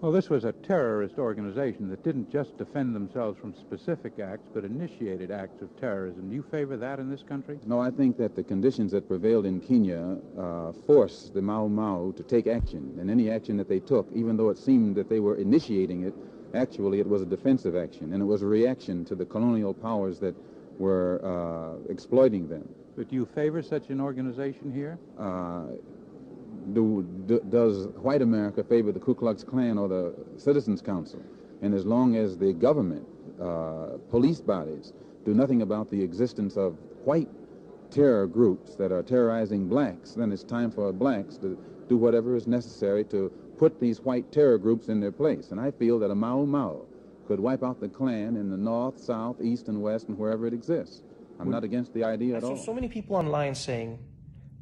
Well, this was a terrorist organization that didn't just defend themselves from specific acts, but initiated acts of terrorism. Do you favor that in this country? No, I think that the conditions that prevailed in Kenya forced the Mau Mau to take action. And any action that they took, even though it seemed that they were initiating it, actually it was a defensive action, and it was a reaction to the colonial powers that were exploiting them. But do you favor such an organization here? Does white America favor the Ku Klux Klan or the Citizens Council? And as long as the government, police bodies, do nothing about the existence of white terror groups that are terrorizing blacks, then it's time for blacks to do whatever is necessary to put these white terror groups in their place. And I feel that a Mau Mau could wipe out the Klan in the north, south, east, and west, and wherever it exists. I'm not against the idea at all. So many people online saying,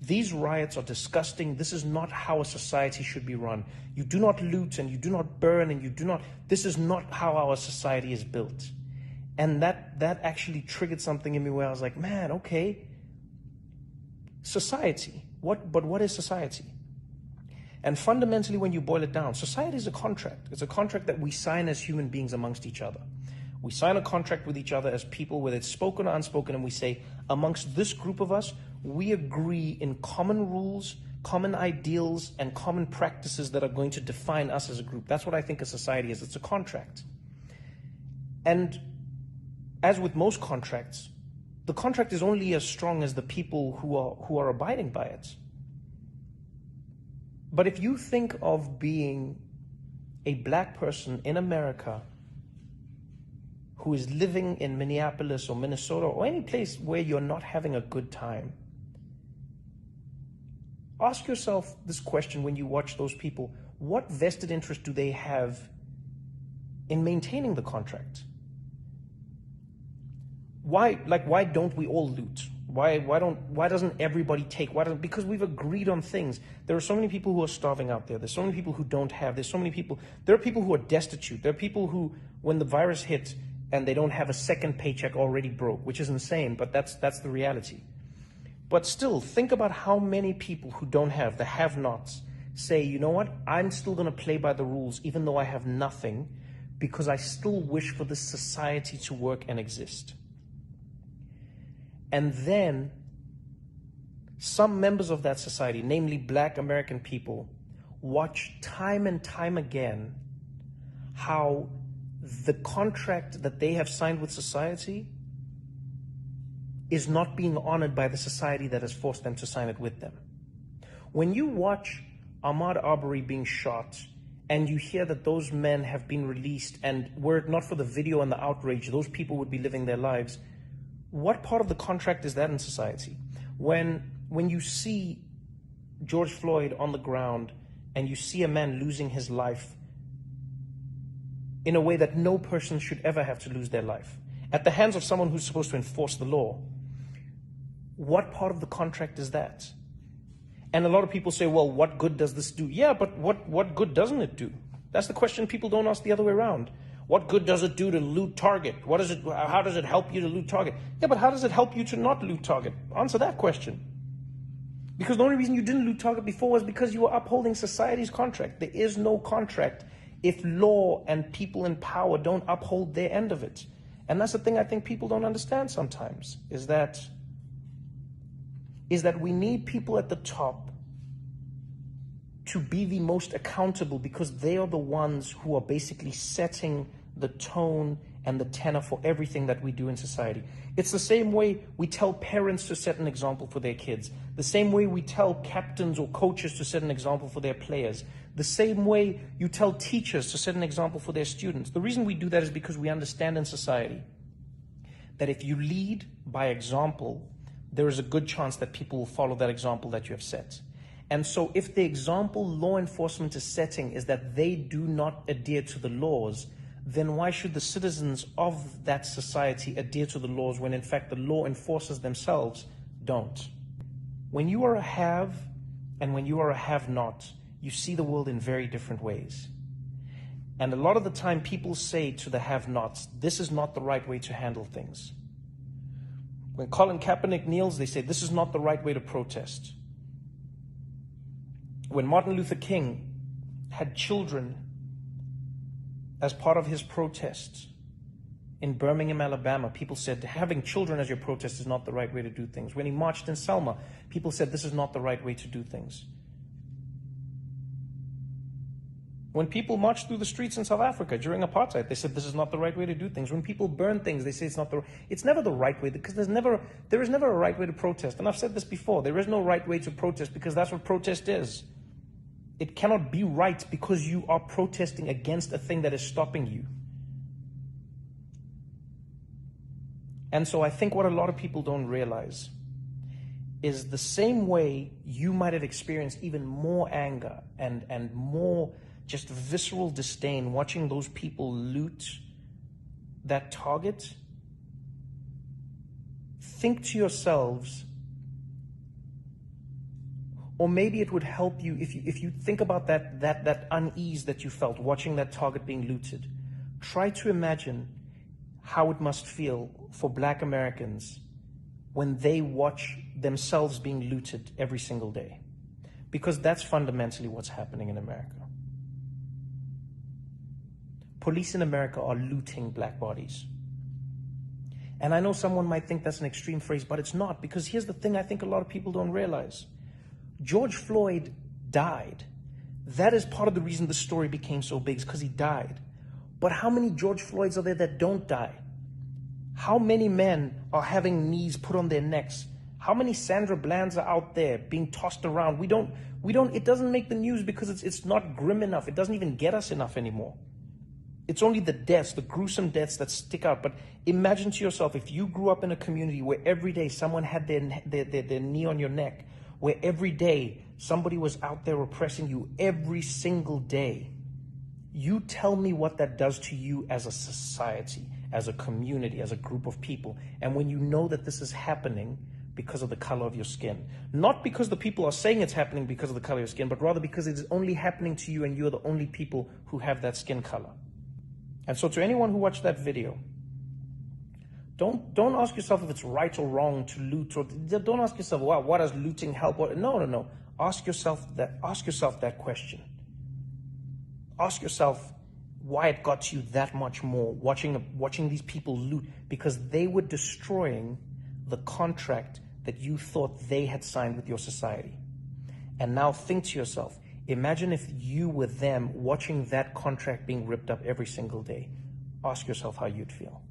these riots are disgusting. This is not how a society should be run. You do not loot and you do not burn and you do not, this is not how our society is built. And that actually triggered something in me where I was like, man, okay, society, but what is society? And fundamentally, when you boil it down, society is a contract. It's a contract that we sign as human beings amongst each other. We sign a contract with each other as people, whether it's spoken or unspoken, and we say, amongst this group of us, we agree in common rules, common ideals, and common practices that are going to define us as a group. That's what I think a society is. It's a contract. And as with most contracts, the contract is only as strong as the people who are abiding by it. But if you think of being a black person in America who is living in Minneapolis or Minnesota or any place where you're not having a good time, ask yourself this question when you watch those people. What vested interest do they have in maintaining the contract? Why don't we all loot? Why doesn't everybody take? Because we've agreed on things. There are so many people who are starving out there. There's so many people who don't have. There are people who are destitute. There are people who, when the virus hit and they don't have a second paycheck, already broke, which is insane, but that's the reality. But still, think about how many people who don't have, the have-nots, say, you know what, I'm still going to play by the rules even though I have nothing, because I still wish for this society to work and exist. And then some members of that society, namely black American people, watch time and time again how the contract that they have signed with society is not being honored by the society that has forced them to sign it with them. When you watch Ahmaud Arbery being shot and you hear that those men have been released, and were it not for the video and the outrage, those people would be living their lives, what part of the contract is that in society? When you see George Floyd on the ground and you see a man losing his life in a way that no person should ever have to lose their life, at the hands of someone who's supposed to enforce the law, what part of the contract is that? And a lot of people say, well, what good does this do? Yeah, but what good doesn't it do? That's the question people don't ask the other way around. What good does it do to loot Target? How does it help you to loot Target? Yeah, but how does it help you to not loot Target? Answer that question. Because the only reason you didn't loot Target before was because you were upholding society's contract. There is no contract if law and people in power don't uphold their end of it. And that's the thing I think people don't understand sometimes, is that we need people at the top to be the most accountable, because they are the ones who are basically setting the tone and the tenor for everything that we do in society. It's the same way we tell parents to set an example for their kids, the same way we tell captains or coaches to set an example for their players, the same way you tell teachers to set an example for their students. The reason we do that is because we understand in society that if you lead by example, there is a good chance that people will follow that example that you have set. And so if the example law enforcement is setting is that they do not adhere to the laws, then why should the citizens of that society adhere to the laws when in fact the law enforcers themselves don't? When you are a have and when you are a have-not, you see the world in very different ways. And a lot of the time people say to the have-nots, this is not the right way to handle things. When Colin Kaepernick kneels, they say this is not the right way to protest. When Martin Luther King had children as part of his protests in Birmingham, Alabama, people said having children as your protest is not the right way to do things. When he marched in Selma, people said this is not the right way to do things. When people marched through the streets in South Africa during apartheid, they said this is not the right way to do things. When people burn things, they say it's never the right way, because there is never a right way to protest. And I've said this before, there is no right way to protest, because that's what protest is. It cannot be right because you are protesting against a thing that is stopping you. And so I think what a lot of people don't realize is the same way you might have experienced even more anger and more just visceral disdain watching those people loot that target. Think to yourselves, or maybe it would help you if you think about that unease that you felt watching that target being looted. Try to imagine how it must feel for Black Americans when they watch themselves being looted every single day. Because that's fundamentally what's happening in America. Police in America are looting Black bodies. And I know someone might think that's an extreme phrase, but it's not, because here's the thing I think a lot of people don't realize. George Floyd died. That is part of the reason the story became so big, is because he died. But how many George Floyds are there that don't die? How many men are having knees put on their necks? How many Sandra Blands are out there being tossed around? It doesn't make the news because it's not grim enough. It doesn't even get us enough anymore. It's only the deaths, the gruesome deaths that stick out. But imagine to yourself, if you grew up in a community where every day someone had their knee on your neck, where every day somebody was out there oppressing you every single day. You tell me what that does to you as a society, as a community, as a group of people. And when you know that this is happening because of the color of your skin, not because the people are saying it's happening because of the color of your skin, but rather because it is only happening to you and you're the only people who have that skin color. And so to anyone who watched that video, don't ask yourself if it's right or wrong to loot, or don't ask yourself, wow, what does looting help? No. Ask yourself that question. Ask yourself why it got to you that much more watching these people loot, because they were destroying the contract that you thought they had signed with your society. And now think to yourself, imagine if you were them watching that contract being ripped up every single day. Ask yourself how you'd feel.